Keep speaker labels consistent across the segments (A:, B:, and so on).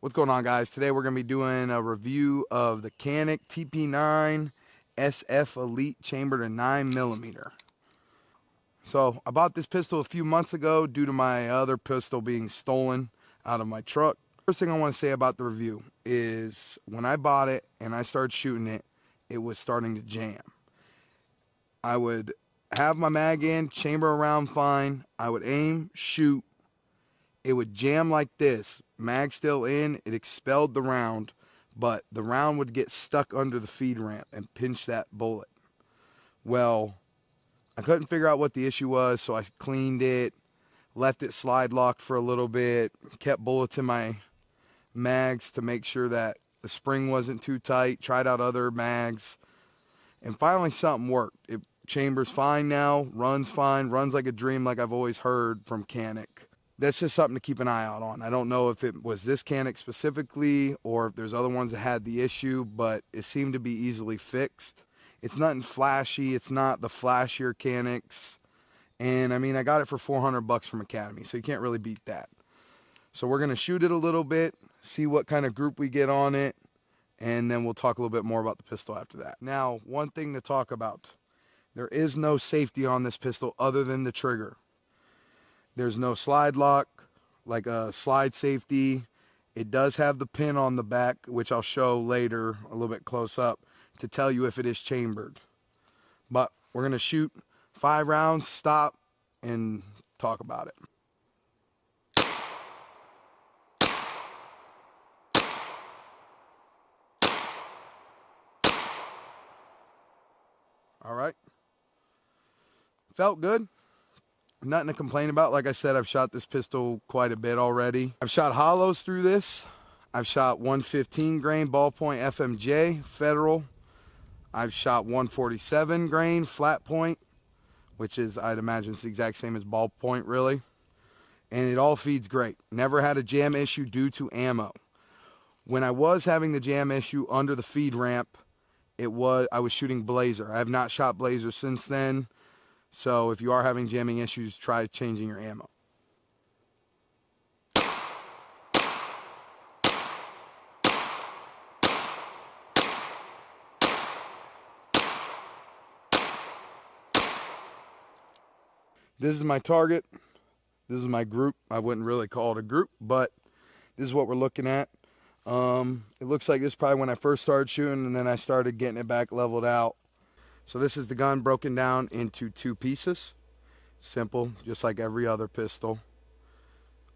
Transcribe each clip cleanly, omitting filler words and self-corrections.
A: What's going on, guys? Today we're going to be doing a review of the Canik TP9 SF Elite chambered in 9mm. So I bought this pistol a few months ago due to my other pistol being stolen out of my truck. First thing I want to say about the review is when I bought it and I started shooting it, it was starting to jam. I would have my mag in, chamber around fine. I would aim, shoot. It would jam like this, mag still in, it expelled the round, but the round would get stuck under the feed ramp and pinch that bullet. Well, I couldn't figure out what the issue was, so I cleaned it, left it slide locked for a little bit, kept bullets in my mags to make sure that the spring wasn't too tight, tried out other mags, and finally something worked. It chambers fine now, runs fine, runs like a dream like I've always heard from Canik. That's just something to keep an eye out on. I don't know if it was this Canik specifically or if there's other ones that had the issue, but it seemed to be easily fixed. It's nothing flashy. It's not the flashier Caniks. And I mean, I got it for $400 from Academy, so you can't really beat that. So we're going to shoot it a little bit, see what kind of group we get on it, and then we'll talk a little bit more about the pistol after that. Now, one thing to talk about. There is no safety on this pistol other than the trigger. There's no slide lock, like a slide safety. It does have the pin on the back, which I'll show later a little bit close up to tell you if it is chambered. But we're going to shoot 5 rounds, stop, and talk about it. All right. Felt good. Nothing to complain about. Like I said, I've shot this pistol quite a bit already. I've shot hollows through this. I've shot 115 grain ballpoint FMJ Federal. I've shot 147 grain flat point, which is, I'd imagine, it's the exact same as ballpoint, really. And it all feeds great. Never had a jam issue due to ammo. When I was having the jam issue under the feed ramp, I was shooting Blazer. I have not shot Blazer since then. So if you are having jamming issues, try changing your ammo. This is my target. This is my group. I wouldn't really call it a group, but this is what we're looking at. It looks like this is probably when I first started shooting, and then I started getting it back leveled out. So this is the gun broken down into 2 pieces. Simple, just like every other pistol.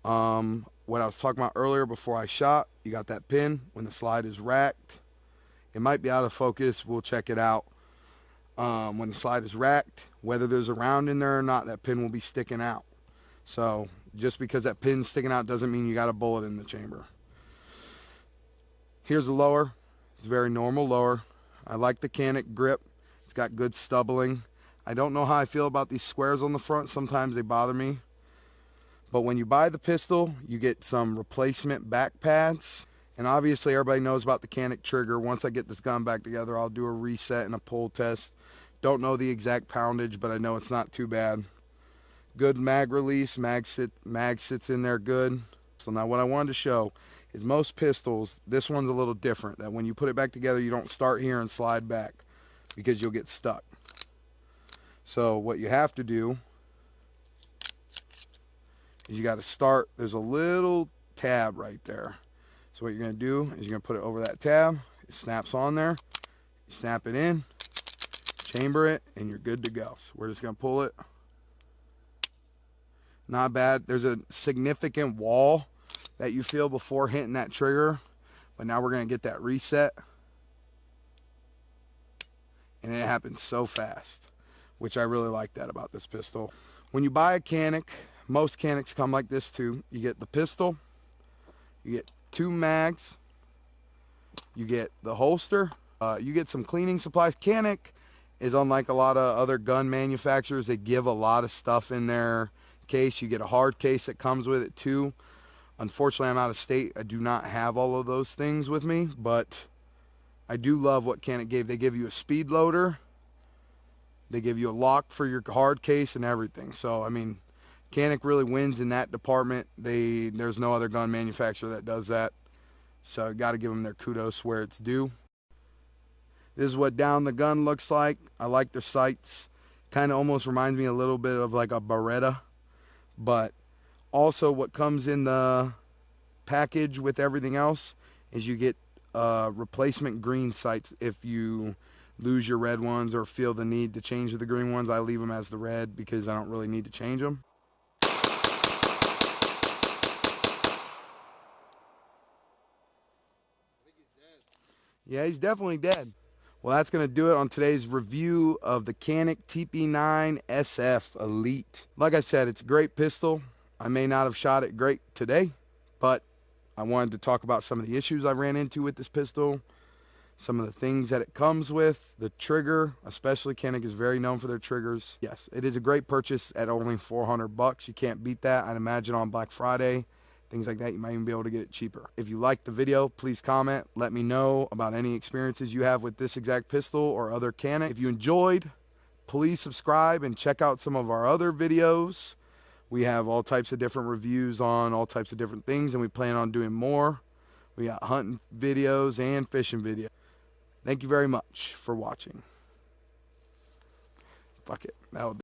A: What I was talking about earlier before I shot, you got that pin when the slide is racked. It might be out of focus, we'll check it out. When the slide is racked, whether there's a round in there or not, that pin will be sticking out. So just because that pin's sticking out doesn't mean you got a bullet in the chamber. Here's the lower. It's very normal lower. I like the Canik grip. It's got good stubbling. I don't know how I feel about these squares on the front. Sometimes they bother me. But when you buy the pistol, you get some replacement back pads. And obviously everybody knows about the Canik trigger. Once I get this gun back together, I'll do a reset and a pull test. Don't know the exact poundage, but I know it's not too bad. Good mag release. Mag sits in there good. So now what I wanted to show is most pistols, this one's a little different. That when you put it back together, you don't start here and slide back, because you'll get stuck. So what you have to do is you got to start, there's a little tab right there. So what you're going to do is you're going to put it over that tab. It snaps on there. You snap it in, chamber it, and you're good to go. So we're just going to pull it. Not bad. There's a significant wall that you feel before hitting that trigger, but now we're going to get that reset. And it happens so fast, which I really like that about this pistol. When you buy a Canik, most Caniks come like this too. You get the pistol, you get 2 mags, you get the holster, you get some cleaning supplies. Canik is unlike a lot of other gun manufacturers. They give a lot of stuff in their case. You get a hard case that comes with it too. Unfortunately, I'm out of state. I do not have all of those things with me, but I do love what Canik gave. They give you a speed loader. They give you a lock for your hard case and everything. So, I mean, Canik really wins in that department. There's no other gun manufacturer that does that. So got to give them their kudos where it's due. This is what down the gun looks like. I like their sights. Kind of almost reminds me a little bit of like a Beretta. But also what comes in the package with everything else is you get replacement green sights if you lose your red ones or feel the need to change to the green ones. I leave them as the red because I don't really need to change them. Yeah, he's definitely dead. Well, that's going to do it on today's review of the Canik TP9 SF Elite. Like I said, it's a great pistol. I may not have shot it great today, but I wanted to talk about some of the issues I ran into with this pistol, some of the things that it comes with, the trigger, especially Canik is very known for their triggers. Yes, it is a great purchase at only $400. You can't beat that. I'd imagine on Black Friday, things like that, you might even be able to get it cheaper. If you liked the video, please comment. Let me know about any experiences you have with this exact pistol or other Canik. If you enjoyed, please subscribe and check out some of our other videos. We have all types of different reviews on all types of different things, and we plan on doing more. We got hunting videos and fishing videos. Thank you very much for watching. Fuck it. That would be